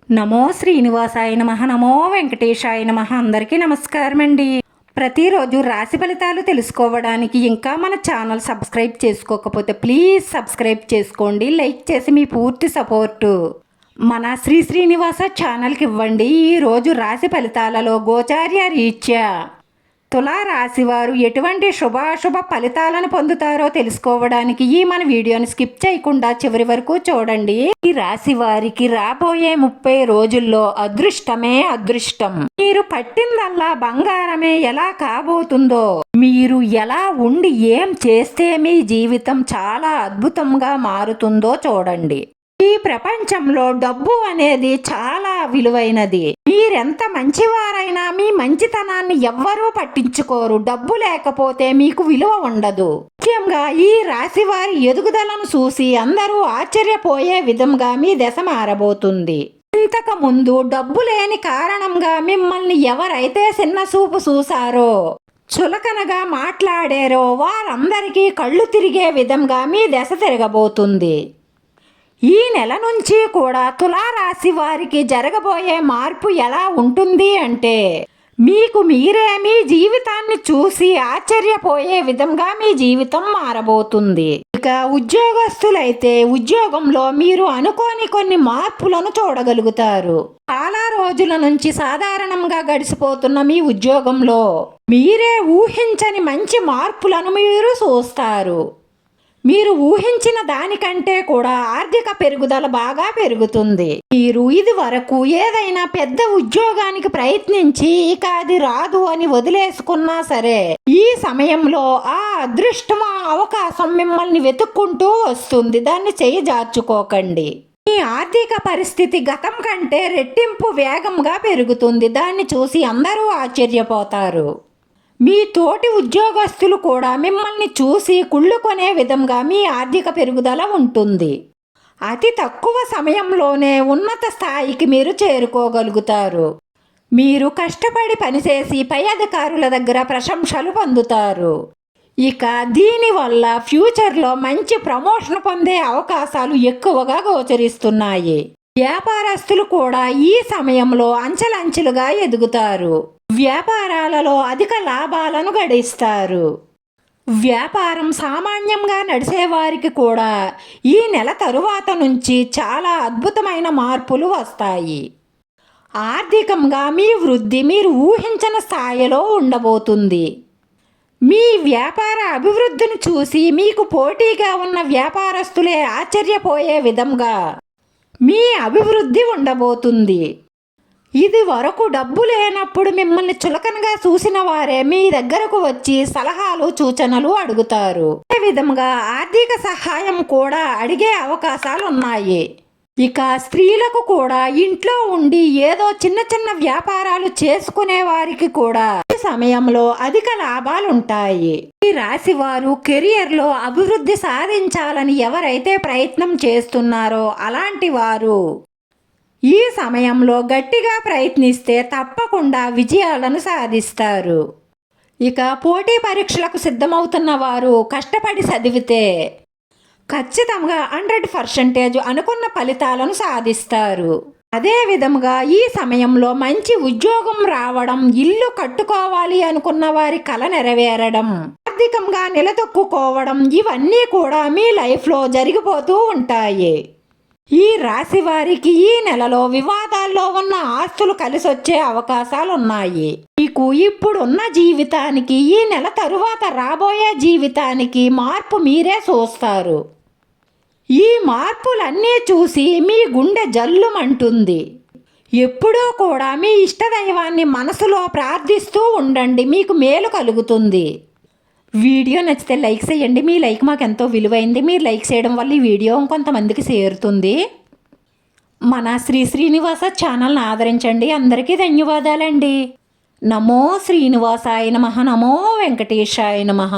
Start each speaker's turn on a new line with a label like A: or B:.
A: నమో శ్రీనివాసాయ నమః. నమో వెంకటేశాయ నమః. అందరికీ నమస్కారం అండి. ప్రతిరోజు రాశి ఫలితాలు తెలుసుకోవడానికి ఇంకా మన ఛానల్ సబ్స్క్రైబ్ చేసుకోకపోతే ప్లీజ్ సబ్స్క్రైబ్ చేసుకోండి. లైక్ చేసి మీ పూర్తి సపోర్టు మన శ్రీనివాస ఛానల్కి ఇవ్వండి. ఈరోజు రాశి ఫలితాలలో గోచార్య రీత్యా తులారాశి వారు ఎటువంటి శుభాశుభ ఫలితాలను పొందుతారో తెలుసుకోవడానికి ఈ మన వీడియోని స్కిప్ చేయకుండా చివరి వరకు చూడండి. ఈ రాశి వారికి రాబోయే 30 రోజుల్లో అదృష్టమే అదృష్టం. మీరు పట్టిందల్లా బంగారమే ఎలా కాబోతుందో, మీరు ఎలా ఉండి ఏం చేస్తే మీ జీవితం చాలా అద్భుతంగా మారుతుందో చూడండి. ఈ ప్రపంచంలో డబ్బు అనేది చాలా విలువైనది. మీరెంత మంచివారైనా మీ మంచితనాన్ని ఎవ్వరూ పట్టించుకోరు. డబ్బు లేకపోతే మీకు విలువ ఉండదు. ముఖ్యంగా ఈ రాశి వారి ఎదుగుదలను చూసి అందరూ ఆశ్చర్యపోయే విధంగా మీ దశ మారబోతుంది. ఇంతకు ముందు డబ్బు లేని కారణంగా మిమ్మల్ని ఎవరైతే చిన్న చూపు చూసారో, చులకనగా మాట్లాడారో వారందరికీ కళ్ళు తిరిగే విధంగా మీ దశ తిరగబోతుంది. ఈ నెల నుంచి కూడా తులారాశి వారికి జరగబోయే మార్పు ఎలా ఉంటుంది అంటే, మీకు మీరే మీ జీవితాన్ని చూసి ఆశ్చర్యపోయే విధంగా మీ జీవితం మారబోతుంది. ఇక ఉద్యోగస్తులైతే ఉద్యోగంలో మీరు అనుకోని కొన్ని మార్పులను చూడగలుగుతారు. చాలా రోజుల నుంచి సాధారణంగా గడిచిపోతున్న మీ ఉద్యోగంలో మీరే ఊహించని మంచి మార్పులను మీరు చూస్తారు. మీరు ఊహించిన దానికంటే కూడా ఆర్థిక పెరుగుదల బాగా పెరుగుతుంది. మీరు ఇది వరకు ఏదైనా పెద్ద ఉద్యోగానికి ప్రయత్నించి ఇక అది రాదు అని వదిలేసుకున్నా సరే, ఈ సమయంలో ఆ అదృష్టం, ఆ అవకాశం మిమ్మల్ని వెతుక్కుంటూ వస్తుంది. దాన్ని చేజార్చుకోకండి. మీ ఆర్థిక పరిస్థితి గతం కంటే రెట్టింపు వేగంగా పెరుగుతుంది. దాన్ని చూసి అందరూ ఆశ్చర్యపోతారు. మీ తోటి ఉద్యోగస్తులు కూడా మిమ్మల్ని చూసి కుళ్ళుకొనే విధంగా మీ ఆర్థిక పెరుగుదల ఉంటుంది. అతి తక్కువ సమయంలోనే ఉన్నత స్థాయికి మీరు చేరుకోగలుగుతారు. మీరు కష్టపడి పనిచేసి పై అధికారుల దగ్గర ప్రశంసలు పొందుతారు. ఇక దీనివల్ల ఫ్యూచర్లో మంచి ప్రమోషన్ పొందే అవకాశాలు ఎక్కువగా గోచరిస్తున్నాయి. వ్యాపారస్తులు కూడా ఈ సమయంలో అంచెలంచెలుగా ఎదుగుతారు. వ్యాపారాలలో అధిక లాభాలను గడిస్తారు. వ్యాపారం సామాన్యంగా నడిచేవారికి కూడా ఈ నెల తరువాత నుంచి చాలా అద్భుతమైన మార్పులు వస్తాయి. ఆర్థికంగా మీ వృద్ధి మీరు ఊహించని స్థాయిలో ఉండబోతుంది. మీ వ్యాపార అభివృద్ధిని చూసి మీకు పోటీగా ఉన్న వ్యాపారస్తులే ఆశ్చర్యపోయే విధంగా మీ అభివృద్ధి ఉండబోతుంది. ఇది వరకు డబ్బు లేనప్పుడు మిమ్మల్ని చులకనగా చూసిన వారే మీ దగ్గరకు వచ్చి సలహాలు సూచనలు అడుగుతారు. అదే విధంగా ఆర్థిక సహాయం కూడా అడిగే అవకాశాలు ఉన్నాయి. ఇక స్త్రీలకు కూడా ఇంట్లో ఉండి ఏదో చిన్న చిన్న వ్యాపారాలు చేసుకునే వారికి కూడా ఈ సమయంలో అధిక లాభాలుంటాయి. ఈ రాశి వారు కెరియర్లో అభివృద్ధి సాధించాలని ఎవరైతే ప్రయత్నం చేస్తున్నారో అలాంటి వారు ఈ సమయంలో గట్టిగా ప్రయత్నిస్తే తప్పకుండా విజయాలను సాధిస్తారు. ఇక పోటీ పరీక్షలకు సిద్ధమవుతున్న వారు కష్టపడి చదివితే ఖచ్చితంగా 100% అనుకున్న ఫలితాలను సాధిస్తారు. అదే విధంగా ఈ సమయంలో మంచి ఉద్యోగం రావడం, ఇల్లు కట్టుకోవాలి అనుకున్న వారి కల నెరవేరడం, ఆర్థికంగా నిలదొక్కుకోవడం, ఇవన్నీ కూడా మీ లైఫ్లో జరిగిపోతూ ఉంటాయి. ఈ రాశి వారికి ఈ నెలలో వివాదాల్లో ఉన్న ఆస్తులు కలిసొచ్చే అవకాశాలు ఉన్నాయి. మీకు ఇప్పుడున్న జీవితానికి ఈ నెల తరువాత రాబోయే జీవితానికి మార్పు మీరే చూస్తారు. ఈ మార్పులన్నీ చూసి మీ గుండె జల్లుమంటుంది. ఎప్పుడూ కూడా మీ ఇష్టదైవాన్ని మనసులో ప్రార్థిస్తూ ఉండండి. మీకు మేలు కలుగుతుంది. వీడియో నచ్చితే లైక్ చేయండి. మీ లైక్ మాకు ఎంతో విలువైంది. మీరు లైక్ చేయడం వల్ల ఈ వీడియో కొంతమందికి చేరుతుంది. మన శ్రీనివాస ఛానల్ని ఆదరించండి. అందరికీ ధన్యవాదాలండి. నమో శ్రీనివాసాయ నమః. నమో వెంకటేశాయ నమః.